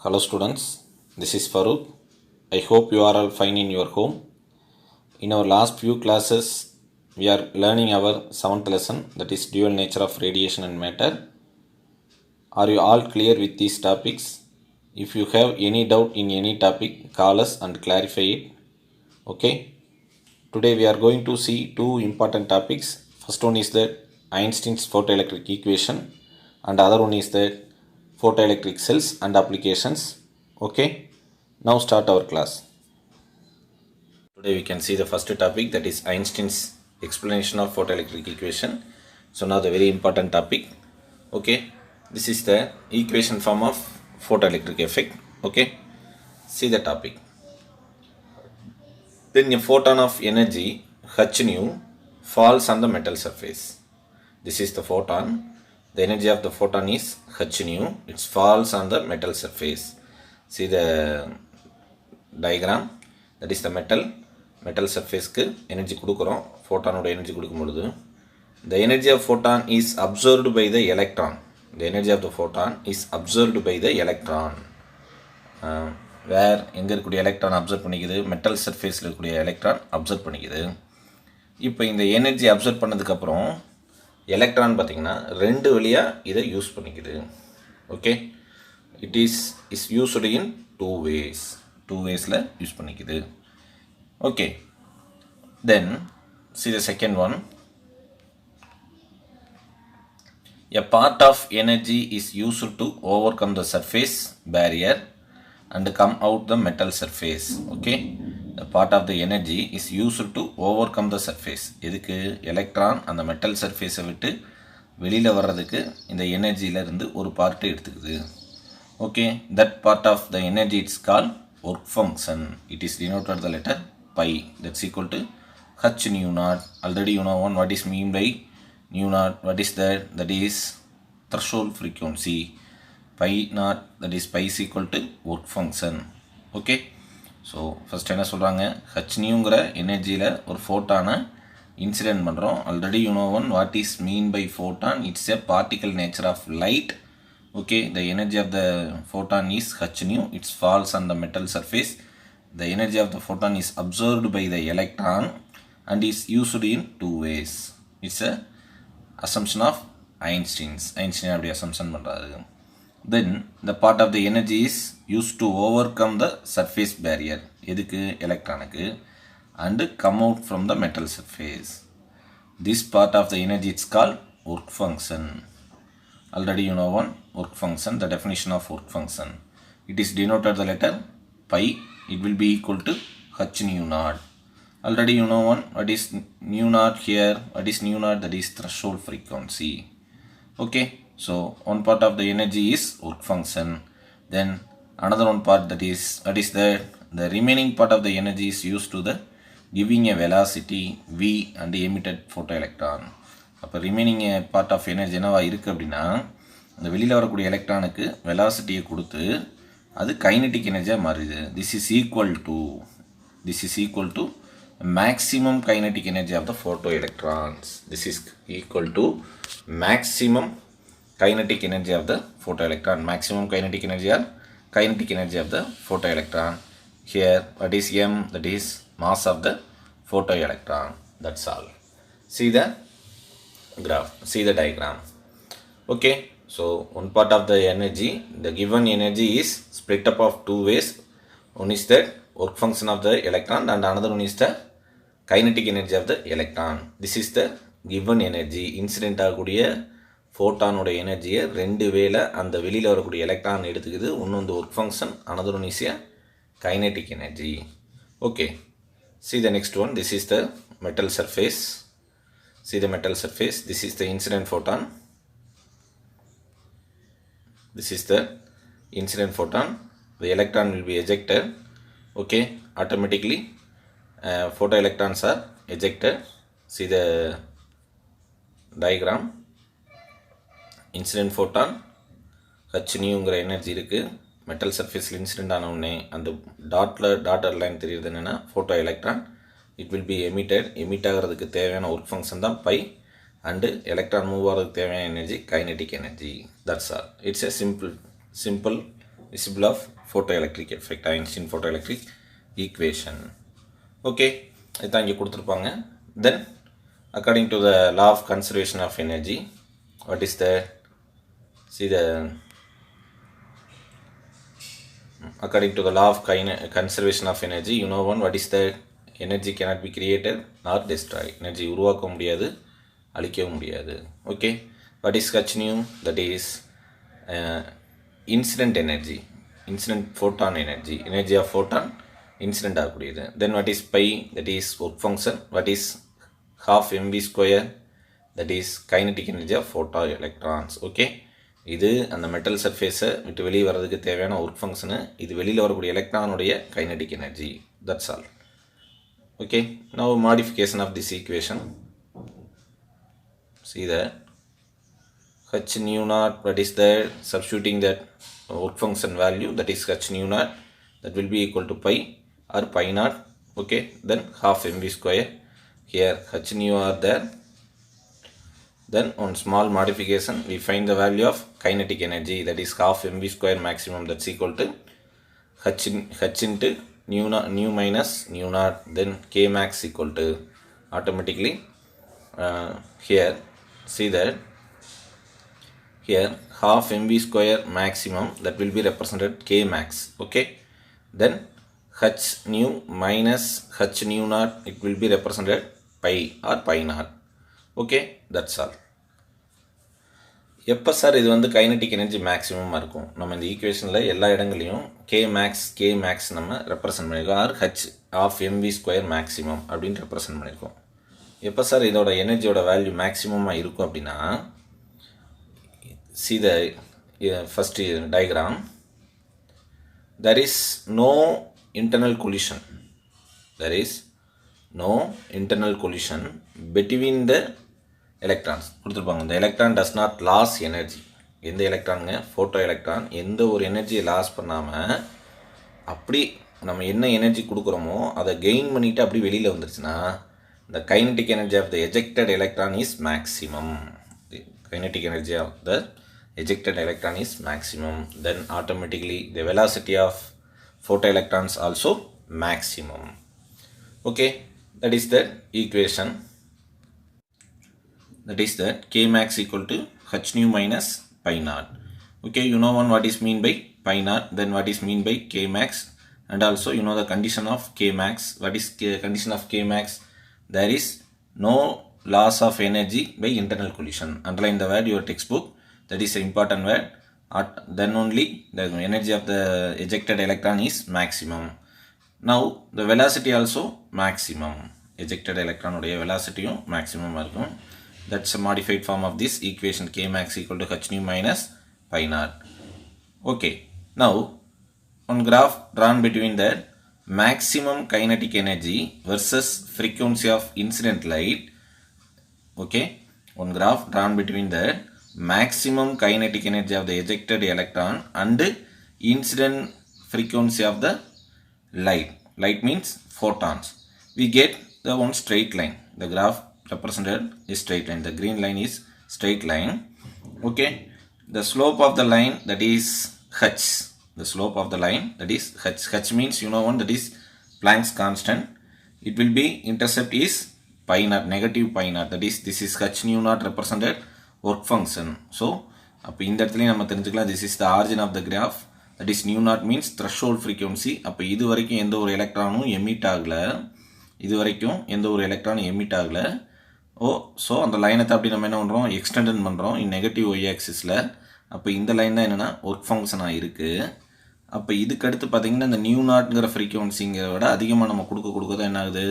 Hello students, this is Farooq. I hope you are all fine in your home. In our last few classes, we are learning our 7th lesson, that is dual nature of radiation and matter. Are you all clear with these topics? If you have any doubt in any topic, call us and clarify it. Okay. Today we are going to see two important topics. First one is that Einstein's photoelectric equation and other one is that photoelectric cells and applications. Okay, now start our class. Today we can see the first topic, that is Einstein's explanation of photoelectric equation. So now the very important topic. Okay, this is the equation form of photoelectric effect. Okay, see the topic. Then a photon of energy h nu falls on the metal surface. This is the photon. The energy of the photon is h nu. It falls on the metal surface. See the diagram. That is the metal surface ku energy kudukurom. Photon oda energy kudukumbodhu. The energy of photon is absorbed by the electron. The energy of the photon is absorbed by the electron. Where எங்கே இருக்கக்கூடிய electron observe பண்ணிக்குது, metal சர்ஃபேஸில் இருக்கக்கூடிய electron observe பண்ணிக்குது. இப்போ இந்த energy observe பண்ணதுக்கப்புறம் electron பார்த்திங்கன்னா ரெண்டு வழியாக இதை யூஸ் பண்ணிக்குது. Okay, it is used in two வேஸில் யூஸ் பண்ணிக்குது. Okay, then see the second one. A part of energy is used to overcome the surface barrier and come out the metal surface. Okay, the part of the energy is used to overcome the surface. இதுக்கு electron அந்த metal சர்ஃபேஸை விட்டு வெளியில் வர்றதுக்கு இந்த எனர்ஜியில் இருந்து ஒரு part எடுத்துக்குது. Okay, that part of the energy it's called work function. It is denoted the letter pi. That's equal to h nu naught. Already you know what is mean by nu naught. What is that? That is threshold frequency. Pi naught, that is pi is equal to work function. Okay, so first என்ன சொல்கிறாங்க, h nuங்கிற எனர்ஜியில் ஒரு ஃபோட்டானை incident பண்ணுறோம். Already you know one what is mean by photon. It's a particle nature of light. Okay, the energy of the photon is h nu. It falls on the metal surface. The energy of the photon is absorbed by the electron and is used in two ways. It's a assumption of Einstein அப்படி assumption பண்ணுறாரு. Then the part of the energy is used to overcome the surface barrier. எதுக்கு, எலக்ட்ரானுக்கு, and come out from the metal surface. This part of the energy is called work function. Already you know one work function, the definition of work function. It is denoted the letter pi. It will be equal to h nu naught. Already you know one, what is nu naught here, what is nu naught, that is threshold frequency. Okay, so one part of the energy is work function. Then another one part, that is the remaining part of the energy is used to the giving a velocity v and the emitted photoelectron. அப்போ remaining part of energy என்னவா இருக்குது அப்படின்னா, அந்த வெளியில் வரக்கூடிய எலக்ட்ரானுக்கு வெலாசிட்டியை கொடுத்து அது kinetic எனர்ஜியாக மாறுது. This is equal to maximum kinetic energy of the photo electrons. This is equal to maximum kinetic energy of the photoelectron. Maximum kinetic energy or kinetic energy of the photoelectron. Here what is m, that is mass of the photoelectron. That's all. See the graph, see the diagram. Okay, so one part of the energy, the given energy is split up of two ways. One is the work function of the electron and another one is the kinetic energy of the electron. This is the given energy. Incident ஆகக்கூடிய ஃபோட்டானோட எனர்ஜியை ரெண்டு வேளை அந்த வெளியில் வரக்கூடிய electron எடுத்துக்குது. ஒன்று வந்து work function, another one is a kinetic energy. Okay, see the next one. This is the metal surface. See the metal surface. This is the incident photon. This is the incident photon. The electron will be ejected. Okay, automatically photoelectrons are ejected. See the diagram. Incident photon h நியூங்கிற energy இருக்குது. Metal சர்ஃபேஸில் incident ஆன உடனே அந்த dotted line தெரியுது என்னென்னா photo electron. It will be emit ஆகிறதுக்கு தேவையான ஒர்க் ஃபங்க்ஷன் தான் பை, அண்டு எலக்ட்ரான் மூவ் ஆகிறதுக்கு தேவையான energy kinetic energy. That's all. It's a simple visible of photoelectric effect, Einstein photoelectric equation. Okay, இதான் இங்கே கொடுத்துருப்பாங்க. Then according to the law of conservation of energy, what is the, see the, according to the law of conservation of energy, you know one, what is the, energy cannot be created or destroyed. Energy உருவாக்க முடியாது, அழிக்கவும் முடியாது. Okay, what is H nu? That is incident energy, incident photon energy, energy of photon incident ஆகக்கூடியது. Then what is pi? That is work function. What is half mv square? That is kinetic energy of photoelectrons. Okay, இது அந்த metal சர்ஃபேஸை விட்டு வெளியே வர்றதுக்கு தேவையான work function, இது வெளியில் வரக்கூடிய எலக்ட்ரானுடைய kinetic energy. That's all. Okay, now modification of this equation. See that h nu naught, what is there, substituting that work function value, that is h nu naught, that will be equal to pi or pi naught. Okay, then half mv square, here h nu are there. Then on small modification we find the value of kinetic energy, that is half mv square maximum, that's equal to h into nu minus nu naught, then k max equal to automatically here see that here half mv square maximum, that will be represented k max. Okay, then h nu minus h nu naught, it will be represented pi or pi naught. Okay, that's all. எப்போ sir இது வந்து kinetic energy மேக்ஸிமமாக இருக்கும்? நம்ம இந்த ஈக்குவேஷனில் எல்லா இடங்களையும் K max நம்ம ரெப்ரசன்ட் பண்ணியிருக்கோம், or H of MV square maximum அப்படின்னு ரெப்ரசன்ட் பண்ணியிருக்கோம். எப்போ சார் இதோட எனர்ஜியோட வேல்யூ மேக்ஸிமமாக இருக்கும் அப்படின்னா, see the first diagram, there is no internal collision, there is no internal collision between the electrons. கொடுத்துருப்பாங்க, the electron does not lose energy. எந்த எலக்ட்ரானுங்க? Photo electron எந்த ஒரு எனர்ஜியை லாஸ் பண்ணாமல் அப்படி நம்ம என்ன எனர்ஜி கொடுக்குறோமோ அதை கெயின் பண்ணிவிட்டு அப்படி வெளியில் வந்துருச்சுன்னா, the kinetic energy of the ejected electron is maximum. The kinetic energy of the ejected electron is maximum. Then automatically the velocity of photoelectrons also maximum. Okay, that is the equation. That is that k max equal to h nu minus pi naught. Okay, you know one what is mean by pi naught, then what is mean by k max, and also you know the condition of k max. What is condition of k max? There is no loss of energy by internal collision. Underline the word your textbook, that is an important word. Then only the energy of the ejected electron is maximum. Now the velocity also maximum, ejected electron உடைய velocity maximum இருக்கும். That's a modified form of this equation, k max equal to h nu minus pi naught. Okay, now one graph drawn between the maximum kinetic energy versus frequency of incident light. Okay, one graph drawn between the maximum kinetic energy of the ejected electron and incident frequency of the light. Light means photons. We get the one straight line. The graph represented is straight line. The green line is straight line. Okay, the slope of the line, that is h. The slope of the line, that is h. H means you know one, that is Planck's constant. It will be intercept is pi naught, negative pi naught. That is this is h nu naught represented work function. So அப்போ இந்த இடத்துலையும் நம்ம தெரிஞ்சுக்கலாம், this is the origin of the graph. That is nu naught means threshold frequency. அப்போ இது வரைக்கும் எந்த ஒரு எலக்ட்ரானும் எமிட் ஆகலை, இது வரைக்கும் எந்த ஒரு எலக்ட்ரானும் எமிட் ஆகலை. ஸோ அந்த லைனை தான் அப்படி நம்ம என்ன பண்ணுறோம், எக்ஸ்டெண்ட் பண்ணுறோம் இன் நெகட்டிவ் ஒய் ஆக்சிஸில். அப்போ இந்த லைன் தான் என்னென்னா ஒர்க் ஃபங்க்ஷனாக இருக்குது. அப்போ இதுக்கடுத்து பார்த்திங்கன்னா இந்த நியூ நாட்ங்கிற ஃப்ரீக்வன்சிங்கிறத விட அதிகமாக நம்ம கொடுக்க தான் என்ன ஆகுது,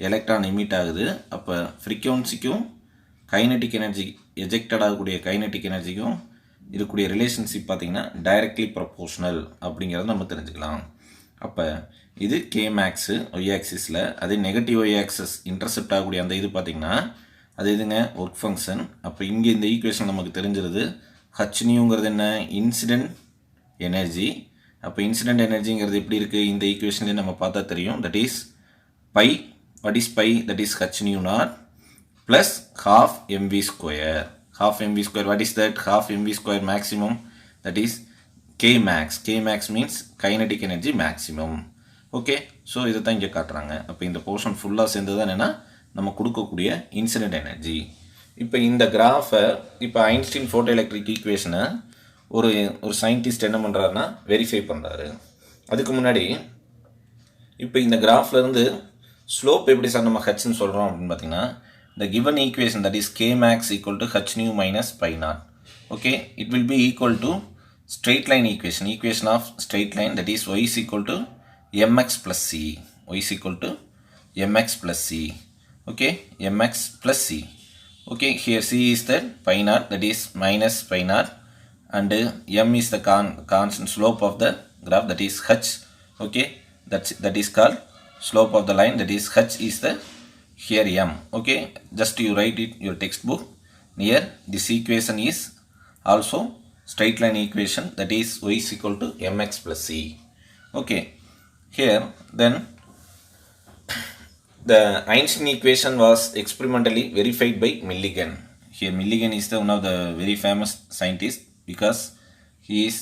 எலக்ட்ரான் எமிட் ஆகுது. அப்போ ஃப்ரீக்வன்சிக்கும் கைனட்டிக் எனர்ஜி எஜெக்டட் ஆகக்கூடிய கைனட்டிக் எனர்ஜிக்கும் இருக்கக்கூடிய ரிலேஷன்ஷிப் பார்த்திங்கன்னா டைரக்ட்லி ப்ரொபோஷனல் அப்படிங்கிறத நம்ம தெரிஞ்சுக்கலாம். அப்போ இது கே மேக்ஸு ஒய் ஆக்சிஸில், அதே நெகட்டிவ் ஒய் ஆக்சஸ் இன்டர்செப்ட் ஆகக்கூடிய அந்த இது பார்த்திங்கன்னா அது இதுங்க ஒர்க் ஃபங்க்ஷன். அப்போ இங்கே இந்த ஈக்குவேஷன் நமக்கு தெரிஞ்சிருது, ஹச் நியூங்கிறது என்ன, இன்சிடென்ட் எனர்ஜி. அப்போ இன்சிடென்ட் எனர்ஜிங்கிறது எப்படி இருக்குது, இந்த ஈக்குவேஷன்லேயே நம்ம பார்த்தா தெரியும். That is phi, what is phi, that is H nu naught plus half MV square. Half mv square, what is that? Half mv square maximum, that is Kmax. Kmax means kinetic energy maximum. Okay, so இதை தான் இங்கே காட்டுறாங்க. அப்போ இந்த portion ஃபுல்லாக சேர்ந்து தான் என்னென்னா நம்ம கொடுக்கக்கூடிய இன்சிடென்ட் எனர்ஜி. இப்போ இந்த கிராஃபை இப்போ ஐன்ஸ்டீன் ஃபோட்டோ எலக்ட்ரிக் ஈக்குவேஷனை ஒரு சயின்டிஸ்ட் என்ன பண்ணுறாருன்னா வெரிஃபை பண்ணுறாரு. அதுக்கு முன்னாடி இப்போ இந்த கிராஃப்லேருந்து ஸ்லோப் எப்படி சார் நம்ம ஹச்ன்னு சொல்கிறோம் அப்படின்னு பார்த்தீங்கன்னா, the given equation, that is k max equal to h nu minus pi naught. Okay, it will be equal to straight line equation of straight line, that is y is equal to mx plus c. Y is equal to mx plus c. Okay, mx plus c. Okay, here c is the pi naught, that is minus pi naught, and m is the constant slope of the graph, that is h. Okay, that is called slope of the line, that is h is the here m. Okay, just you write it your textbook. Here this equation is also straight line equation, that is y is equal to mx plus c. Okay, here then the Einstein equation was experimentally verified by Millikan. Here Millikan is the one of the very famous scientists because he is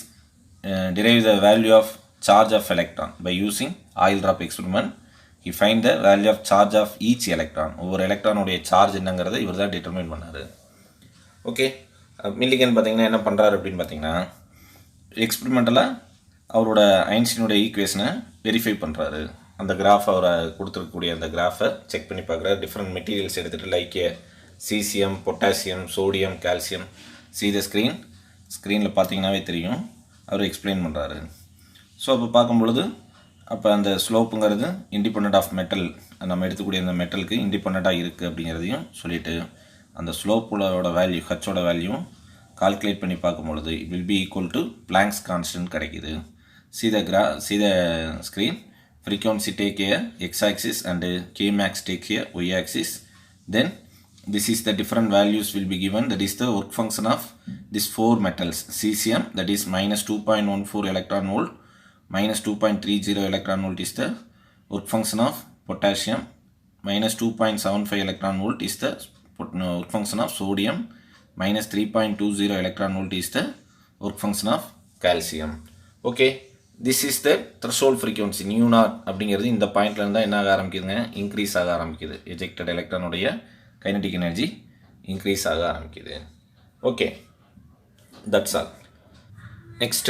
derived the value of charge of electron by using oil drop experiment. He find the value of charge of each electron. ஒவ்வொரு எலக்ட்ரானுடைய charge என்னங்கிறத இவர் தான் determine பண்ணார். Okay, Millikan பார்த்தீங்கன்னா என்ன பண்ணுறாரு அப்படின்னு பார்த்தீங்கன்னா, எக்ஸ்பெரிமெண்டலாக அவரோட ஐன்ஸ்டீனுடைய ஈக்குவேஷனை வெரிஃபை பண்ணுறாரு. அந்த கிராஃப் அவரை கொடுத்துருக்கக்கூடிய அந்த கிராஃபை செக் பண்ணி பார்க்குறாரு. டிஃப்ரெண்ட் மெட்டீரியல்ஸ் எடுத்துகிட்டு like caesium, potassium, sodium, calcium. See the ஸ்க்ரீனில் பார்த்தீங்கன்னாவே தெரியும், அவர் எக்ஸ்பிளைன் பண்ணுறாரு. ஸோ அப்போ பார்க்கும்பொழுது அப்போ அந்த ஸ்லோப்புங்கிறது இண்டிபெண்ட் ஆஃப் மெட்டல், நம்ம எடுத்துக்கூடிய அந்த மெட்டலுக்கு இண்டிபெண்ட்டாக இருக்குது அப்படிங்கிறதையும் சொல்லிவிட்டு அந்த ஸ்லோப்போட வேல்யூ ஹச்சோட வேல்யூ கால்குலேட் பண்ணி பார்க்கும்பொழுது it will B equal to blanks constant கிடைக்குது. see the screen, frequency take here x axis and k max take here y axis. Then this is the different values will be given, that is the work function of these four metals. Cesium, that is minus 2.14 electron volt, minus 2.30 electron volt is the work function of potassium, minus 2.75 electron volt is the work function of sodium, minus 3.20 electron volt is the work function of calcium. Okay, this is the threshold frequency nu naught அப்படிங்கிறது இந்த பாயிண்ட்ல இருந்தா என்ன ஆக ஆரம்பிக்குதுங்க, increase ஆக ஆரம்பிக்குது. Ejected எலக்ட்ரானுடைய kinetic energy increase ஆக ஆரம்பிக்குது. Okay, that's all. Next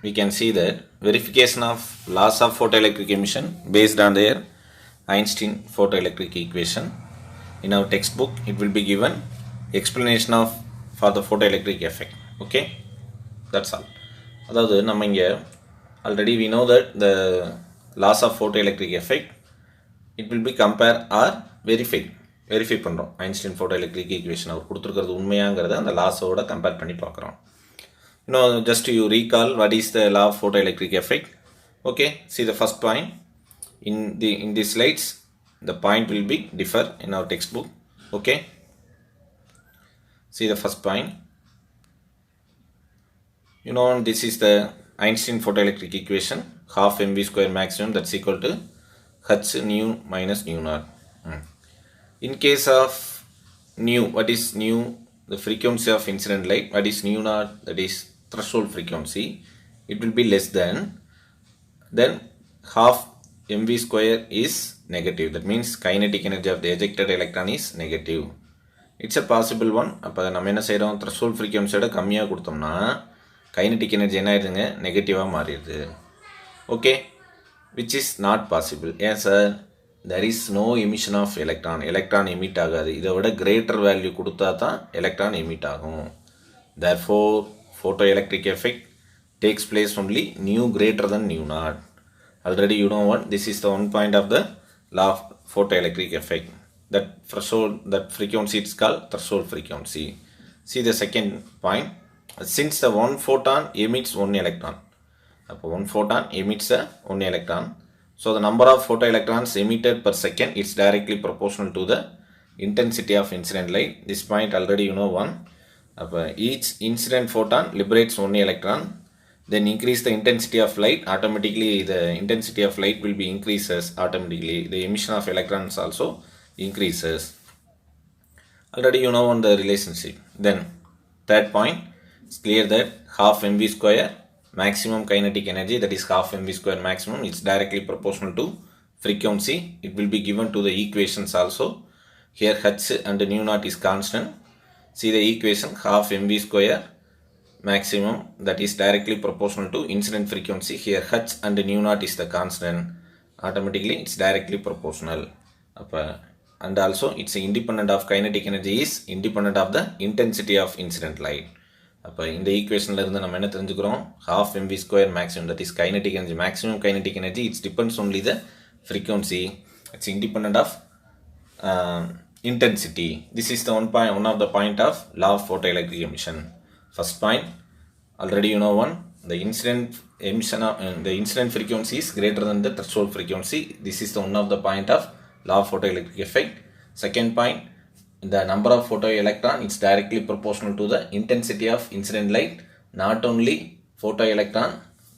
we can see that verification of laws of photoelectric emission based on their Einstein photoelectric equation. In our textbook it will be given explanation of for the photoelectric effect. Okay, that's all. அதாவது நம்ம இங்கே already we know that the laws of photoelectric effect it will be compare or verify பண்ணுறோம். Einstein photoelectric equation அவர் கொடுத்துருக்கிறது உண்மையாங்கிறத அந்த லாஸோட compare பண்ணி பார்க்குறோம். Just you recall what is the law of photoelectric effect. Okay, see the first point in these slides, the point will be differ in our textbook. Okay, see the first point. This is the Einstein photoelectric equation, half mv square maximum, that's equal to h nu minus nu naught. In case of nu, what is nu? The frequency of incident light. What is nu naught? That is threshold frequency. It will be less than, then half mv square is negative. That means kinetic energy of the ejected electron is negative. It's a possible one. அப்போ நம்ம என்ன செய்கிறோம், threshold frequency கம்மியாக கொடுத்தோம்னா kinetic energy என்ன ஆயிடுதுங்க, நெகட்டிவாக மாறிடுது. Okay, which is not possible. ஏன் sir, there is no emission of electron emit ஆகாது. இதை விட greater value கொடுத்தா தான் electron emit ஆகும். Therefore photoelectric effect takes place only nu greater than nu naught. Already you know what, this is the one point of the law of photoelectric effect. That threshold, that frequency is called threshold frequency. See the second point. Since the one photon emits one electron, one photon emits one electron, so the number of photoelectrons emitted per second is directly proportional to the intensity of incident light. This point already you know one. Each incident photon liberates one electron, then increase the intensity of light, automatically the intensity of light will be increases automatically. The emission of electrons also increases. Already you know on the relationship. Then third point, it's clear that half mv square maximum kinetic energy, that is half mv square maximum, it's directly proportional to frequency. It will be given to the equations also. Here h and nu naught is constant. See the equation, half mv square maximum, that is directly proportional to incident frequency. Here h and nu naught is the constant, automatically it's directly proportional. And also it's independent of kinetic energy, is independent of the intensity of incident light. அப்போ இந்த ஈக்குவேஷனில் இருந்து நம்ம என்ன தெரிஞ்சுக்கிறோம், half mv square maximum, that is kinetic energy, maximum kinetic energy, it depends only the frequency, it's independent of intensity. This is the one of the point of law of photoelectric emission. First point, already you know one, the incident emission of the incident frequency is greater than the threshold frequency. This is the one of the point of law of photoelectric effect. Second point, the number of photoelectron is directly proportional to the intensity of incident light. Not only photoelectron,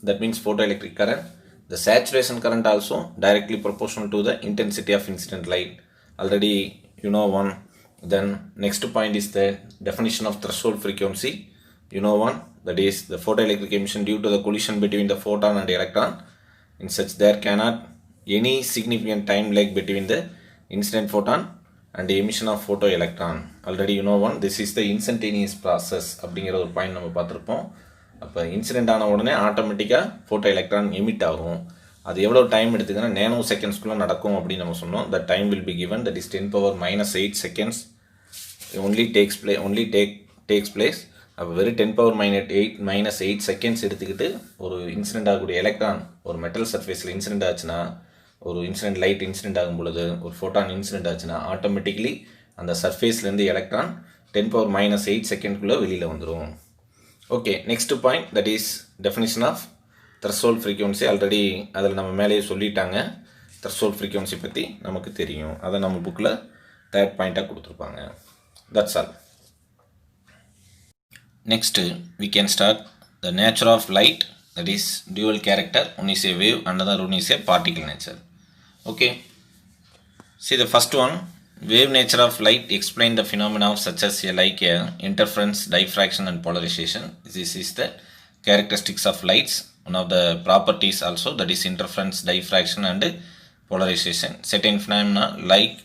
that means photoelectric current, the saturation current also directly proportional to the intensity of incident light. Already you know one. Then next point is the definition of threshold frequency. You know one, that is the photoelectric emission due to the collision between the photon and electron, in such there cannot any significant time lag between the incident photon and the emission of photoelectron. Already you know one, this is the instantaneous process அப்படிங்கிற ஒரு point நம்ம பார்த்துருப்போம். அப்போ incident ஆன உடனே ஆட்டோமேட்டிக்காக photo electron emit ஆகும். அது எவ்வளோ டைம் எடுத்துக்குன்னா நேனோ செகண்ட்ஸ்குள்ளே நடக்கும் அப்படின்னு நம்ம சொன்னோம். The time will be given, that is 10⁻⁻8 seconds only takes place. அப்போ வெறும் 10⁻⁻8 seconds எடுத்துக்கிட்டு ஒரு இன்சிடென்ட் ஆகக்கூடிய எலக்ட்ரான் ஒரு மெட்டல் சர்ஃபேஸில் இன்சிடென்ட் ஆச்சுன்னா, ஒரு இன்சிடென்ட் லைட் இன்சிடென்ட் ஆகும் பொழுது, ஒரு ஃபோட்டான் இன்சிடென்ட் ஆச்சுன்னா ஆட்டோமேட்டிக்லி அந்த சர்ஃபேஸ்லேருந்து எலக்ட்ரான் 10⁻⁻8 செகண்ட்குள்ளே வெளியில் வந்துடும். Okay, next point, that is definition of threshold frequency. Already அதில் நம்ம மேலேயே சொல்லிட்டாங்க, த்ரெஷோல்ட் ஃப்ரீக்வன்சி பற்றி நமக்கு தெரியும். அதை நம்ம புக்கில் தேர்ட் பாயிண்ட்டாக கொடுத்துருப்பாங்க. That's all. Next we can start the nature of light, that is dual character. One is a wave, another one is a particle nature. Okay, see the first one, wave nature of light explain the phenomena of such as like interference, diffraction and polarization. This is the characteristics of lights. One of the properties also, that is interference, diffraction and polarization. Certain phenomena like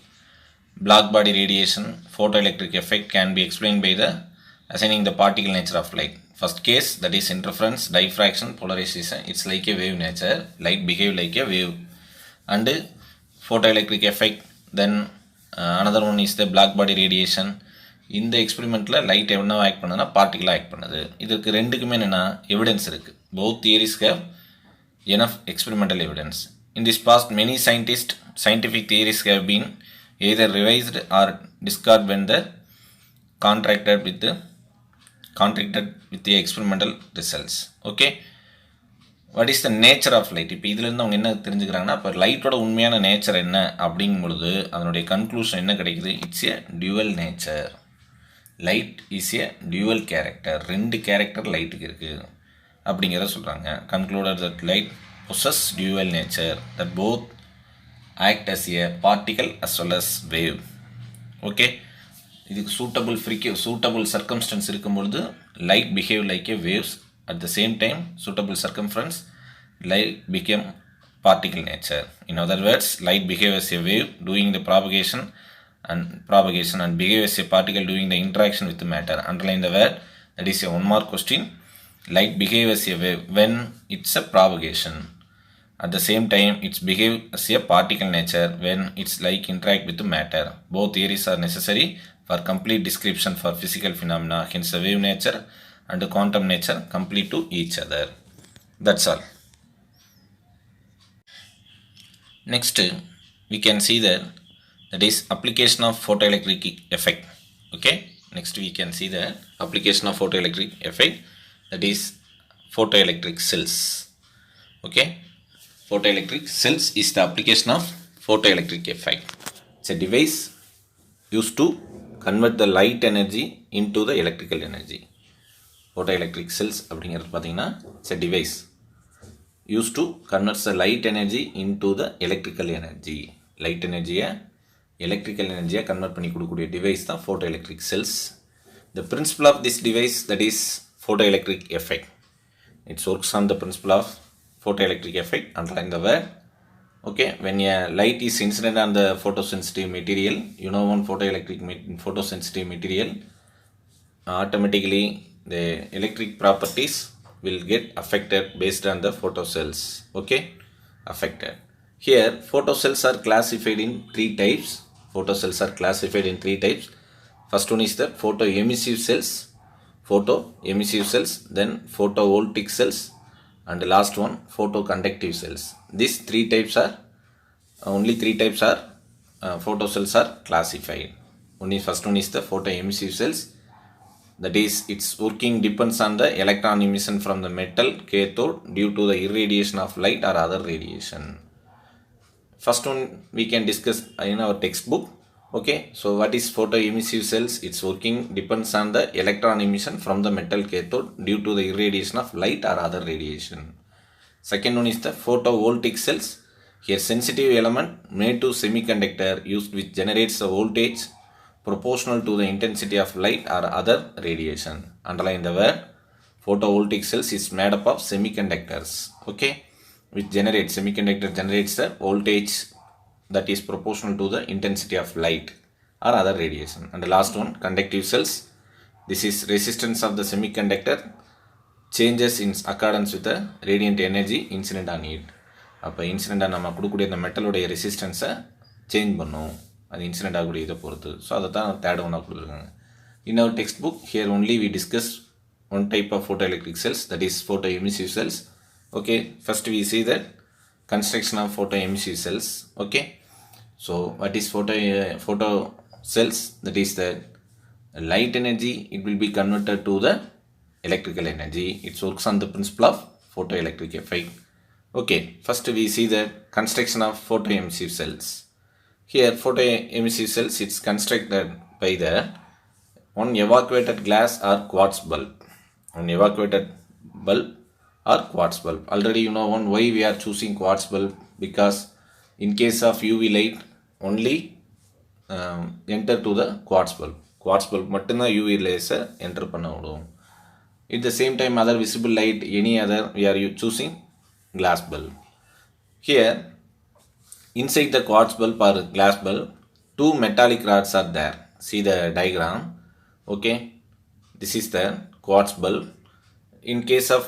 black body radiation, photoelectric effect can be explained by the assigning the particle nature of light. First case, that is interference, diffraction, polarization, it's like a wave nature, light behave like a wave. And photoelectric effect, then another one is the black body radiation. இந்த எக்ஸ்பெரிமெண்ட்டில் light என்ன act பண்ணுதுன்னா பார்ட்டிகலாக act பண்ணுது. இதுக்கு ரெண்டுக்குமே என்னென்னா evidence இருக்குது. Both theories have enough experimental evidence. In this past, many scientific theories have been either revised or discarded when they contracted with the experimental results. Okay, what is the nature of light? இப்போ இதிலேருந்து அவங்க என்ன தெரிஞ்சுக்கிறாங்கன்னா, இப்போ லைட்டோட உண்மையான nature என்ன அப்படிங்கும் பொழுது அதனுடைய கன்க்ளூஷன் என்ன கிடைக்குது, it's A dual nature. Light is a dual character, ரெண்டு கேரக்டர் லைட்டுக்கு இருக்குது அப்படிங்கிறத சொல்கிறாங்க. Concluded that light possess dual nature, that both act as a particle as well as wave. Okay, இதுக்கு சூட்டபிள் சர்க்கம்ஸ்டன்ஸ் இருக்கும்பொழுது light behave like A waves. At the same time suitable circumference light became particle nature. In other words, light behave as a wave doing the propagation and behave as a particle doing the interaction with the matter. Underline the word, that is a one mark question. Light behave as a wave when it's a propagation. At the same time, it's behave as a particle nature when it's like interact with the matter. Both theories are necessary for complete description for physical phenomena. Hence, the wave nature and the quantum nature complete to each other. That's all. Next, we can see that is application of photoelectric effect. Okay, next we can see the application of photoelectric effect, that is photoelectric cells. Okay, photoelectric cells is the application of photoelectric effect. It's a device used to convert the light energy into the electrical energy. Photoelectric cells அப்படிங்கிறது பார்த்தீங்கன்னா it's a device used to convert the light energy into the electrical energy. Light எனர்ஜியை electrical எனர்ஜியை convert பண்ணி கொடுக்கக்கூடிய device தான் photoelectric cells. The principle of this device, that is photoelectric effect. It works on the principle of photoelectric effect. Underline the word. Okay, when a light is incident on the photosensitive material, you know one photosensitive material, automatically the electric properties will get affected based on the photocells. Okay, affected. Here photocells are classified in three types. Photocells are classified in three types. First one is the photoemissive cells, then photovoltaic cells, and the last one photoconductive cells. These three types are photocells are classified. First one is the photoemissive cells. That is, its working depends on the electron emission from the metal cathode due to the irradiation of light or other radiation. First one we can discuss in our textbook. Okay, so what is photoemissive cells? Its working depends on the electron emission from the metal cathode due to the irradiation of light or other radiation. Second one is the photovoltaic cells. Here sensitive element made to semiconductor used which generates a voltage proportional to the intensity of light or other radiation. Underline the word. Photovoltaic cells is made up of semiconductors. Okay, which semiconductor generates a voltage that is proportional to the intensity of light or other radiation. And the last one, conductive cells. This is resistance of the semiconductor changes in accordance with the radiant energy incident on it. அப்போ இன்சிடெண்ட்டாக நம்ம கொடுக்கக்கூடிய இந்த மெட்டலுடைய ரெசிஸ்டன்ஸை change பண்ணும், அது incident ஆகக்கூடிய இதை பொறுத்து. So அதை தான் தேர்ட் ஒன்னாக கொடுத்துருக்காங்க. In our textbook here only we discuss one type of photoelectric cells, that is photoemissive cells. Okay, first we see that construction of photoemissive cells. Okay, so what is photo cells? That is the light energy, it will be converted to the electrical energy. It works on the principle of photoelectric effect. Okay, first we see the construction of photoemissive cells. Here photoemissive cells, it's constructed by the one evacuated glass or quartz bulb. One evacuated bulb or quartz bulb. Already you know why we are choosing quartz bulb, because in case of UV light only enter to the quartz bulb. Quartz bulb மட்டும்தான் UV laser enter பண்ண விடும். At the same time other visible light, any other, we are choosing glass bulb. Here inside the quartz bulb or glass bulb, two metallic rods are there. See the diagram. Okay, this is the quartz bulb. In case of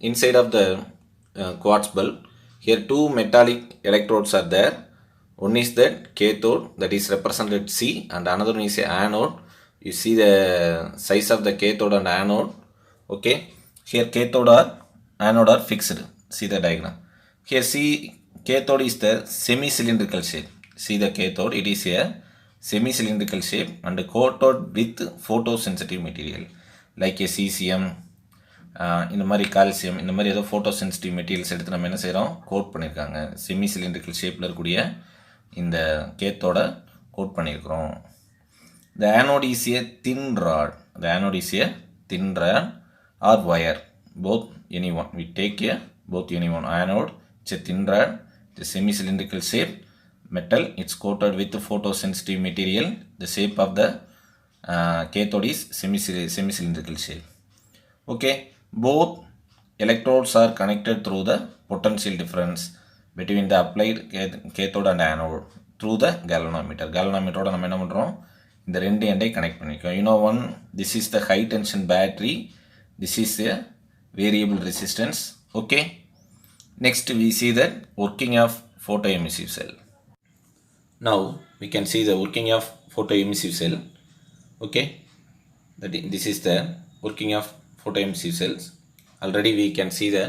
inside of the quartz bulb, here two metallic electrodes are there. One is the cathode, that is represented C, and another one is a anode. You see the size of the cathode and anode. Okay, here cathode or anode are fixed. See the diagram. Here see cathode is the semi-cylindrical shape. See the cathode, it is a semi-cylindrical shape and coated with photosensitive material like a cesium, இந்த மாதிரி calcium, இந்த மாதிரி ஏதோ ஃபோட்டோசென்சிட்டிவ் materials எடுத்து நம்ம என்ன செய்கிறோம், code பண்ணியிருக்காங்க. செமி சிலிண்ட்ரிக்கல் ஷேப்பில் இருக்கக்கூடிய இந்த கேத்தோட கோட் பண்ணியிருக்கிறோம். The anode is a thin rod. The anode is a thin rod or wire. Both anyone. We take both anyone. Anode, it's a thin rod, the semi-cylindrical shape, metal, it's coated with photosensitive material. The shape of the cathode is semi-cylindrical shape. Okay, both electrodes are connected through the potential difference between the applied cathode and anode through the galvanometer. Galvanometer ஓட நம்ம என்ன பண்ணுறோம், இந்த ரெண்டு எண்டை connect பண்ணிக்கோம். You know one, this is the high tension battery, this is a variable resistance. Okay, next we see the working of photoemissive cell. Now we can see the working of photoemissive cell. Okay, this is the working of photoemissive cells. Already we can see the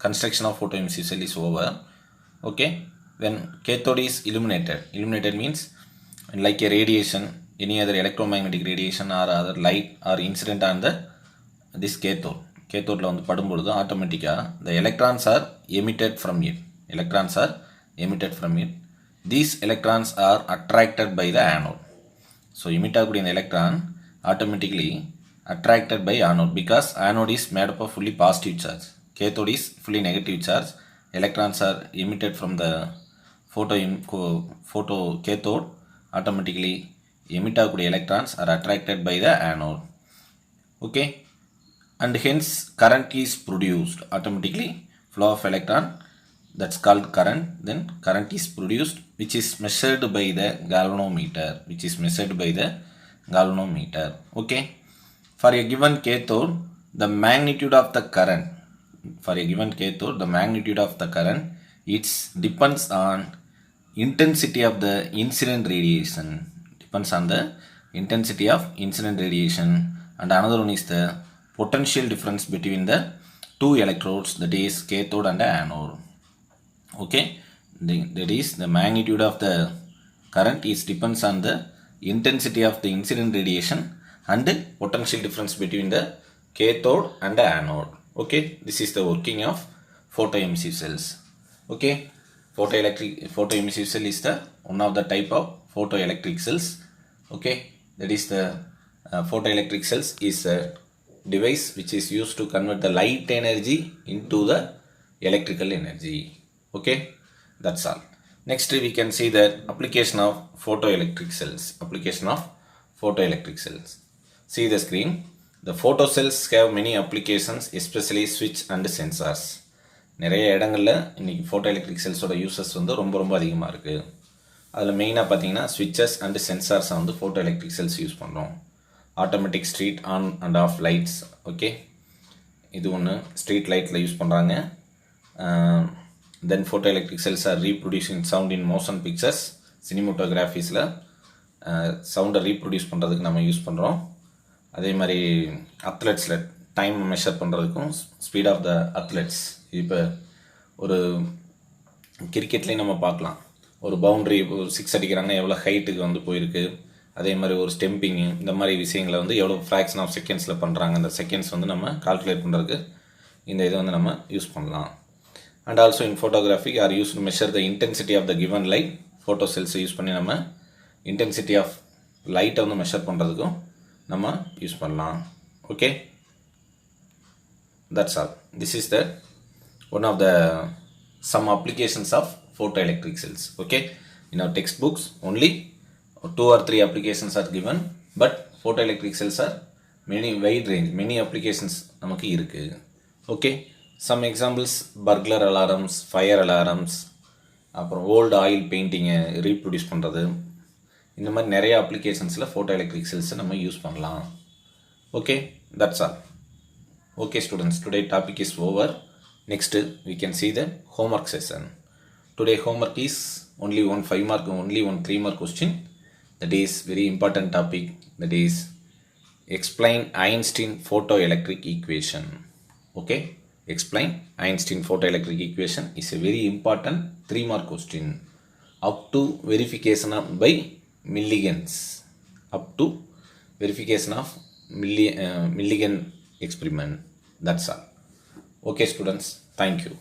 construction of photoemissive cell is over. Okay, when cathode is illuminated means like a radiation, any other electromagnetic radiation or other light or incident on this cathodeல வந்து படும்பொழுது ஆட்டோமேட்டிக்காக the electrons are emitted from it. These electrons are attracted by the anode. So emit ஆகக்கூடிய இந்த electron automatically attracted by anode, because anode is made up of fully positive charge, cathode is fully negative charge. Electrons are emitted from the photo cathode, automatically emit ஆகக்கூடிய electrons are attracted by the anode. Okay, and hence current is produced automatically. Flow of electron, that's called current. Then current is produced, which is measured by the galvanometer, okay. For a given cathode, the magnitude of the current, it depends on intensity of the incident radiation, and another one is the potential difference between the two electrodes, that is cathode and anode, okay. That is the magnitude of the current is depends on the intensity of the incident radiation and potential difference between the cathode and the anode, okay. This is the working of photoemissive cells, okay. Photoemissive cell is the one of the type of photoelectric cells, okay. That is the photoelectric cells is a device which is used to convert the light energy into the electrical energy, okay. That's all. Next we can see the application of photoelectric cells. See the screen. The photo cells have many applications, especially switch and sensors. நிறைய இடங்கள்ல இன்னைக்கு photoelectric cells ஓட uses வந்து ரொம்ப அதிகமாக இருக்குது. அதில் மெயினாக பார்த்தீங்கன்னா ஸ்விட்சஸ் அண்ட் சென்சார்ஸை வந்து photoelectric cells யூஸ் பண்ணுறோம். Automatic street on and half lights, okay. இது ஒன்று ஸ்ட்ரீட் லைட்டில் யூஸ் பண்ணுறாங்க. Then photoelectric cells are reproducing sound in motion pictures, cinematographiesல சவுண்டை ரீப்ரொடியூஸ் பண்ணுறதுக்கு நம்ம யூஸ் பண்ணுறோம். அதே மாதிரி அத்லெட்ஸில் டைம் மெஷர் பண்ணுறதுக்கும் ஸ்பீட் ஆஃப் த அத்லெட்ஸ். இப்போ ஒரு கிரிக்கெட்லேயும் நம்ம பார்க்கலாம், ஒரு பவுண்ட்ரி 6 அடிக்கிறாங்கன்னா எவ்வளோ ஹைட்டுக்கு வந்து போயிருக்கு. அதே மாதிரி ஒரு ஸ்டெம்பிங்கு, இந்த மாதிரி விஷயங்களை வந்து எவ்வளோ ஃப்ராக்ஷன் ஆஃப் செகண்ட்ஸில் பண்ணுறாங்க. அந்த செகண்ட்ஸ் வந்து நம்ம கால்குலேட் பண்ணுறதுக்கு இந்த இதை வந்து நம்ம யூஸ் பண்ணலாம். And also in photography are used to measure the intensity of the given light. Photo cells use பண்ணி நம்ம intensity of light வந்து மெஷர் பண்ணுறதுக்கும் நம்ம யூஸ் பண்ணலாம், okay. That's all. This is the one of the some applications of photoelectric cells, okay. In our textbooks only 2 or 3 applications are given, but photoelectric cells are wide range, many applications நமக்கு இருக்கு, okay. Some examples: burglar alarms, fire alarms, அப்புறம் old oil பெயிண்டிங்கை reproduce பண்ணுறது, இந்த மாதிரி நிறைய அப்ளிகேஷன்ஸில் photoelectric cells நம்ம use பண்ணலாம், okay. That's all. Okay students, today topic is over. Next we can see the homework session. Today homework is only one 5 mark, only one 3 mark question. That is very important topic, that is explain Einstein photoelectric equation, okay. Explain Einstein photoelectric equation is a very important 3 mark question up to verification of by Milligan's, up to verification of Milligan experiment. That's all. Okay students, thank you.